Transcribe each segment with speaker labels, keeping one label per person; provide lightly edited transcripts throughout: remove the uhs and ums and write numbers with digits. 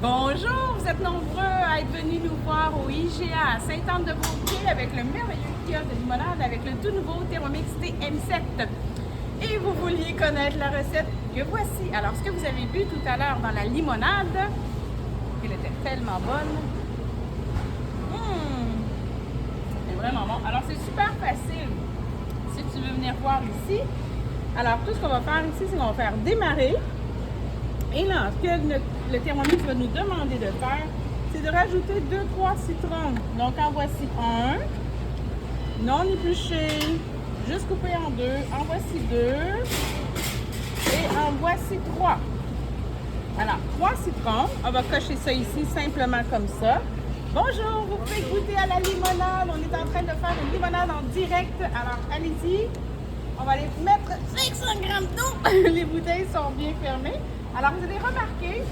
Speaker 1: Bonjour, vous êtes nombreux à être venus nous voir au IGA à Sainte-Anne-de-Beaupré avec le merveilleux kiosque de limonade avec le tout nouveau Thermomix TM7. Et vous vouliez connaître la recette que voici. Alors, ce que vous avez vu tout à l'heure dans la limonade, elle était tellement bonne. C'est vraiment bon. Alors, c'est super facile si tu veux venir voir ici. Alors, tout ce qu'on va faire ici, c'est qu'on va faire démarrer. Et là, ce que le Thermomix va nous demander de faire, c'est de rajouter 2-3 citrons. Donc, en voici un, non épluché, juste coupé en deux. En voici deux. Et en voici 3. Alors, 3 citrons. On va cocher ça ici simplement comme ça. Bonjour, vous pouvez goûter à la limonade. On est en train de faire une limonade en direct. Alors, allez-y. On va aller mettre 500 grammes d'eau. Les bouteilles sont bien fermées. Alors, vous allez remarquer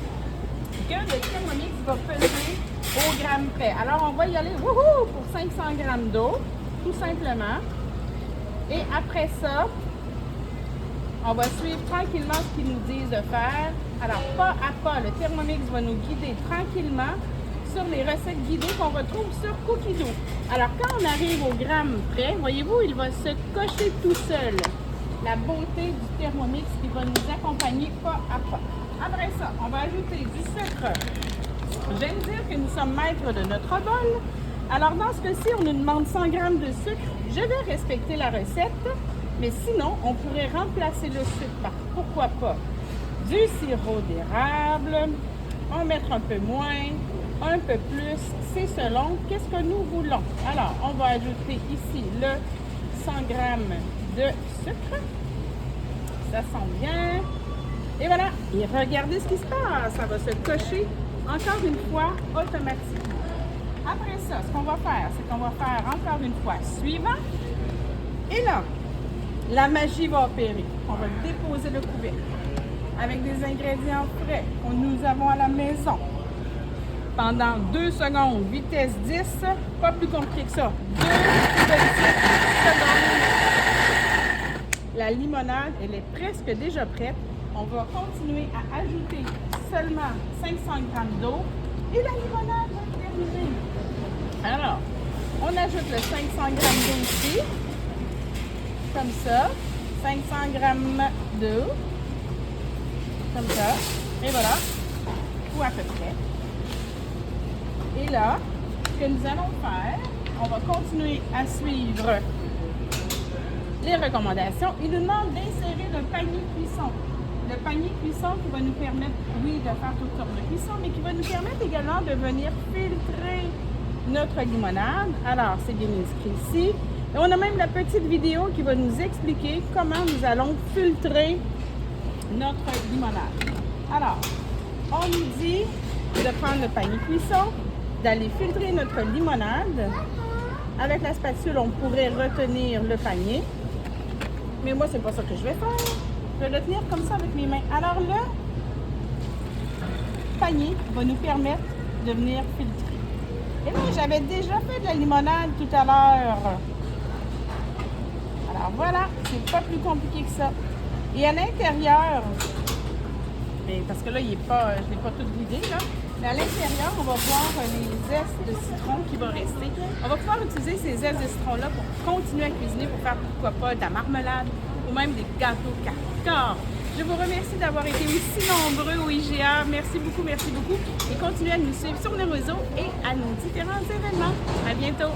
Speaker 1: que le Thermomix va peser au gramme près. Alors, on va y aller pour 500 grammes d'eau, tout simplement. Et après ça, on va suivre tranquillement ce qu'ils nous disent de faire. Alors, pas à pas, le Thermomix va nous guider tranquillement sur les recettes guidées qu'on retrouve sur Cookido. Alors, quand on arrive au gramme près, voyez-vous, il va se cocher tout seul. La beauté du Thermomix qui va nous accompagner pas à pas. Après ça, on va ajouter du sucre. J'aime dire que nous sommes maîtres de notre bol. Alors, dans ce cas-ci, on nous demande 100 g de sucre. Je vais respecter la recette, mais sinon, on pourrait remplacer le sucre par, pourquoi pas, du sirop d'érable. On va mettre un peu moins, un peu plus. C'est selon qu'est-ce que nous voulons. Alors, on va ajouter ici le 100 g de sucre. Ça sent bien. Et voilà. Et regardez ce qui se passe. Ça va se cocher encore une fois automatiquement. Après ça, ce qu'on va faire, c'est qu'on va faire encore une fois suivant. Et là, la magie va opérer. On va déposer le couvercle avec des ingrédients frais que nous avons à la maison. Pendant 2 secondes, vitesse 10, pas plus compliqué que ça. 2 petites secondes. La limonade, elle est presque déjà prête. On va continuer à ajouter seulement 500 g d'eau et la limonade va être terminée. Alors, on ajoute le 500 g d'eau ici, comme ça. 500 g d'eau, comme ça. Et voilà, ou à peu près. Et là, ce que nous allons faire, on va continuer à suivre les recommandations. Il nous demande d'insérer le panier cuisson. Le panier cuisson qui va nous permettre, oui, de faire toutes sortes de cuissons, mais qui va nous permettre également de venir filtrer notre limonade. Alors, c'est bien inscrit ici. Et on a même la petite vidéo qui va nous expliquer comment nous allons filtrer notre limonade. Alors, on nous dit de prendre le panier cuisson, d'aller filtrer notre limonade. Avec la spatule, on pourrait retenir le panier. Mais moi, c'est pas ça que je vais faire. Je vais le tenir comme ça avec mes mains. Alors le panier va nous permettre de venir filtrer. Et là, j'avais déjà fait de la limonade tout à l'heure. Alors voilà, c'est pas plus compliqué que ça. Et à l'intérieur, parce que là, il est pas, je ne l'ai pas tout vidé, là. Mais à l'intérieur, on va voir les zestes de citron qui vont rester. On va pouvoir utiliser ces zestes de citron-là pour continuer à cuisiner, pour faire, pourquoi pas, de la marmelade ou même des gâteaux Carrefour. Je vous remercie d'avoir été aussi nombreux au IGA. Merci beaucoup, merci beaucoup. Et continuez à nous suivre sur nos réseaux et à nos différents événements. À bientôt!